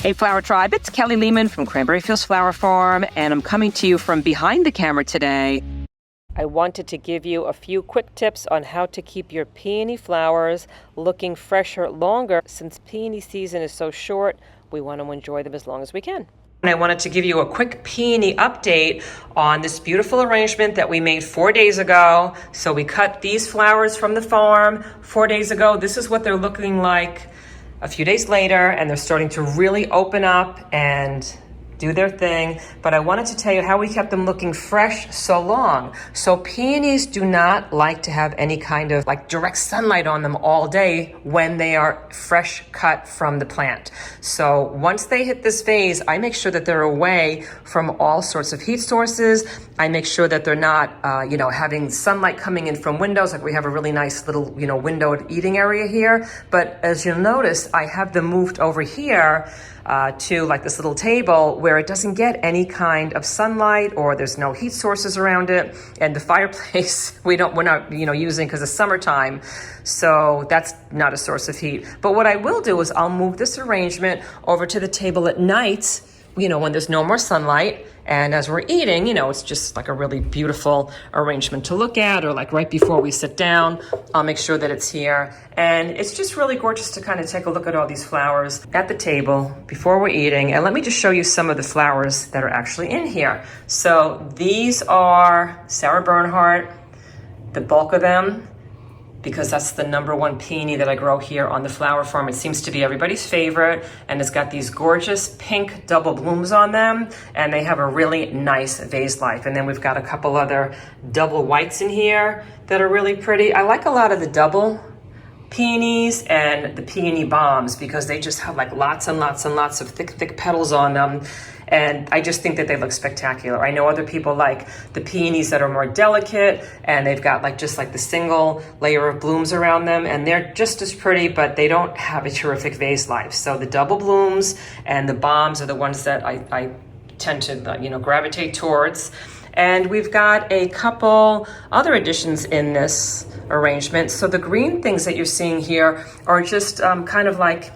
Hey Flower Tribe, it's Kelly Lehman from Cranberry Fields Flower Farm, and I'm coming to you from behind the camera today. I wanted to give you a few quick tips on how to keep your peony flowers looking fresher longer. Since peony season is so short, we want to enjoy them as long as we can. And I wanted to give you a quick peony update on this beautiful arrangement that we made 4 days ago. So we cut these flowers from the farm 4 days ago. This is what they're looking like a few days later, and they're starting to really open up and do their thing. But I wanted to tell you how we kept them looking fresh so long. So peonies do not like to have any kind of like direct sunlight on them all day when they are fresh cut from the plant. So once they hit this phase, I make sure that they're away from all sorts of heat sources. I make sure that they're not, having sunlight coming in from windows. Like we have a really nice little, windowed eating area here. But as you'll notice, I have them moved over here to like this little table where it doesn't get any kind of sunlight or there's no heat sources around it. And the fireplace we're not using because it's summertime, so that's not a source of heat. But what I will do is I'll move this arrangement over to the table at night, when there's no more sunlight. And as we're eating, it's just like a really beautiful arrangement to look at, or like right before we sit down, I'll make sure that it's here. And it's just really gorgeous to kind of take a look at all these flowers at the table before we're eating. And let me just show you some of the flowers that are actually in here. So these are Sarah Bernhardt, the bulk of them, because that's the #1 peony that I grow here on the flower farm. It seems to be everybody's favorite, and it's got these gorgeous pink double blooms on them, and they have a really nice vase life. And then we've got a couple other double whites in here that are really pretty. I like a lot of the double peonies and the peony bombs because they just have like lots and lots and lots of thick petals on them. And I just think that they look spectacular. I know other people like the peonies that are more delicate and they've got just the single layer of blooms around them, and they're just as pretty, but they don't have a terrific vase life. So the double blooms and the bombs are the ones that I tend to gravitate towards. And we've got a couple other additions in this arrangement. So the green things that you're seeing here are just kind of like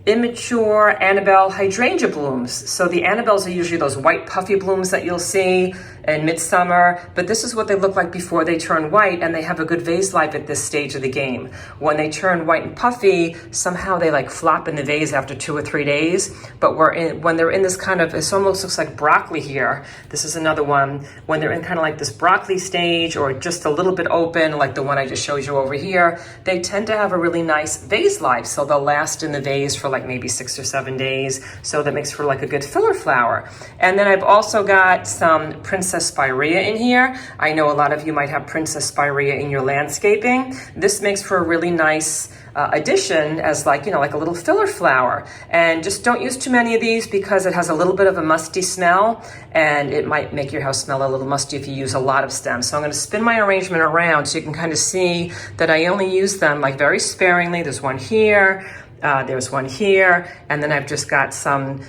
immature Annbelle hydrangea blooms. So the Annabelles are usually those white puffy blooms that you'll see in midsummer, but this is what they look like before they turn white, and they have a good vase life at this stage of the game. When they turn white and puffy, somehow they flop in the vase after 2 or 3 days, but when they're in this kind of, it almost looks like broccoli here. This is another one. When they're in kind of like this broccoli stage or just a little bit open, like the one I just showed you over here, they tend to have a really nice vase life. So they'll last in the vase for maybe 6 or 7 days. So that makes for a good filler flower. And then I've also got some Princess Spirea in here. I know a lot of you might have Princess Spirea in your landscaping. This makes for a really nice addition as like a little filler flower. And just don't use too many of these because it has a little bit of a musty smell, and it might make your house smell a little musty if you use a lot of stems. So I'm going to spin my arrangement around so you can kind of see that I only use them very sparingly. There's one here, there's one here, and then I've just got some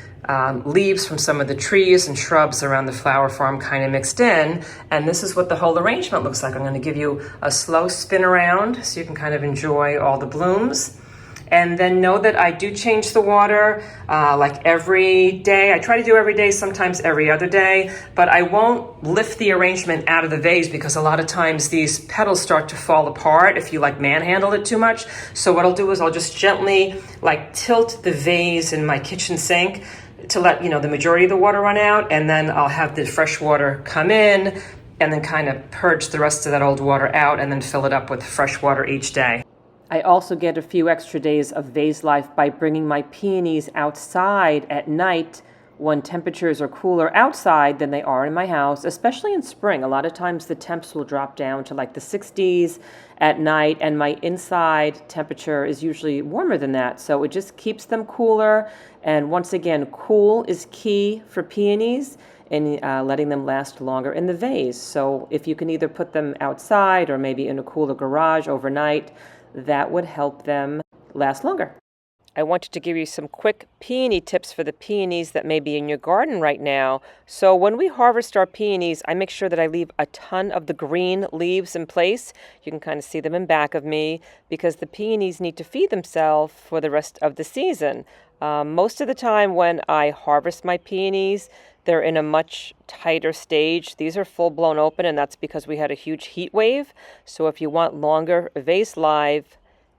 leaves from some of the trees and shrubs around the flower farm kind of mixed in. And this is what the whole arrangement looks like. I'm going to give you a slow spin around so you can kind of enjoy all the blooms. And then know that I do change the water every day. I try to do every day, sometimes every other day, but I won't lift the arrangement out of the vase because a lot of times these petals start to fall apart if you manhandle it too much. So what I'll do is I'll just gently tilt the vase in my kitchen sink to let the majority of the water run out, and then I'll have the fresh water come in and then kind of purge the rest of that old water out and then fill it up with fresh water each day. I also get a few extra days of vase life by bringing my peonies outside at night when temperatures are cooler outside than they are in my house, especially in spring. A lot of times the temps will drop down to the 60s at night, and my inside temperature is usually warmer than that. So it just keeps them cooler. And once again, cool is key for peonies and letting them last longer in the vase. So if you can either put them outside or maybe in a cooler garage overnight, that would help them last longer. I wanted to give you some quick peony tips for the peonies that may be in your garden right now. So when we harvest our peonies, I make sure that I leave a ton of the green leaves in place. You can kind of see them in back of me because the peonies need to feed themselves for the rest of the season. Most of the time when I harvest my peonies, they're in a much tighter stage. These are full blown open, and that's because we had a huge heat wave. So if you want longer vase live,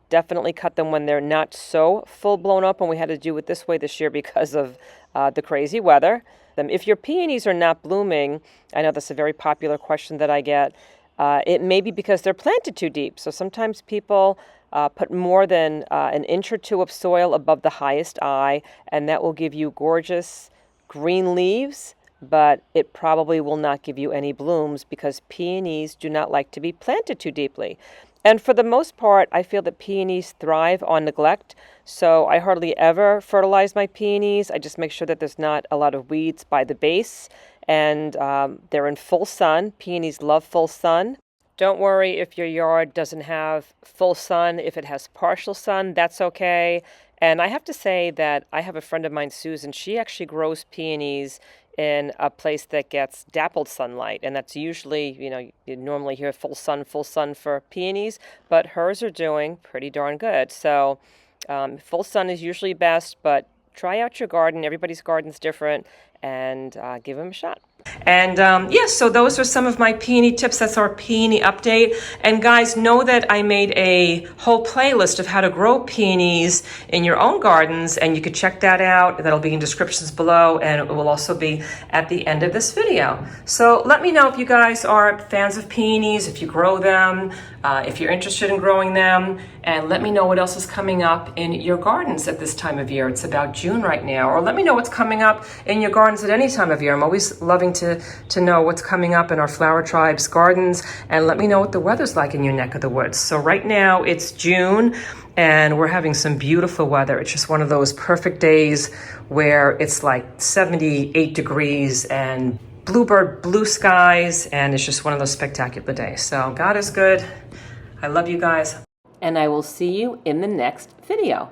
definitely cut them when they're not so full blown open. We had to do it this way this year because of the crazy weather. If your peonies are not blooming, I know that's a very popular question that I get. It may be because they're planted too deep. So sometimes people put more than an inch or two of soil above the highest eye, and that will give you gorgeous green leaves, but it probably will not give you any blooms because peonies do not like to be planted too deeply. And for the most part, I feel that peonies thrive on neglect, so I hardly ever fertilize my peonies. I just make sure that there's not a lot of weeds by the base, and they're in full sun. Peonies love full sun. Don't worry if your yard doesn't have full sun. If it has partial sun, that's okay. And I have to say that I have a friend of mine, Susan. She actually grows peonies in a place that gets dappled sunlight. And that's usually, you normally hear full sun for peonies, but hers are doing pretty darn good. So full sun is usually best, but try out your garden. Everybody's garden's different, and give them a shot. And so those are some of my peony tips. That's our peony update. And guys, know that I made a whole playlist of how to grow peonies in your own gardens, and you could check that out. That'll be in descriptions below, and it will also be at the end of this video. So let me know if you guys are fans of peonies, if you grow them, if you're interested in growing them, and let me know what else is coming up in your gardens at this time of year. It's about June right now. Or let me know what's coming up in your gardens at any time of year. I'm always loving to know what's coming up in our Flower Tribe's gardens, and let me know what the weather's like in your neck of the woods. So right now it's June, and we're having some beautiful weather. It's just one of those perfect days where it's like 78 degrees and bluebird blue skies, and it's just one of those spectacular days. So God is good. I love you guys. And I will see you in the next video.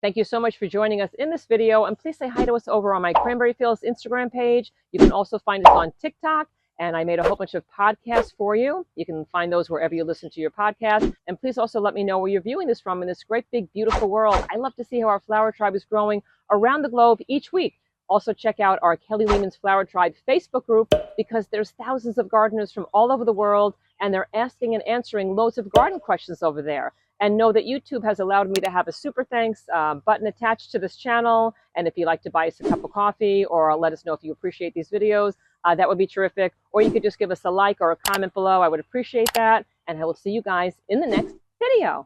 Thank you so much for joining us in this video, and please say hi to us over on my Cranberry Fields Instagram page. You can also find us on TikTok, and I made a whole bunch of podcasts for you. You can find those wherever you listen to your podcast. And please also let me know where you're viewing this from in this great, big, beautiful world. I love to see how our flower tribe is growing around the globe each week. Also check out our Kelly Lehman's Flower Tribe Facebook group, because there's thousands of gardeners from all over the world, and they're asking and answering loads of garden questions over there. And know that YouTube has allowed me to have a super thanks button attached to this channel. And if you'd like to buy us a cup of coffee, or let us know if you appreciate these videos, that would be terrific. Or you could just give us a like or a comment below. I would appreciate that. And I will see you guys in the next video.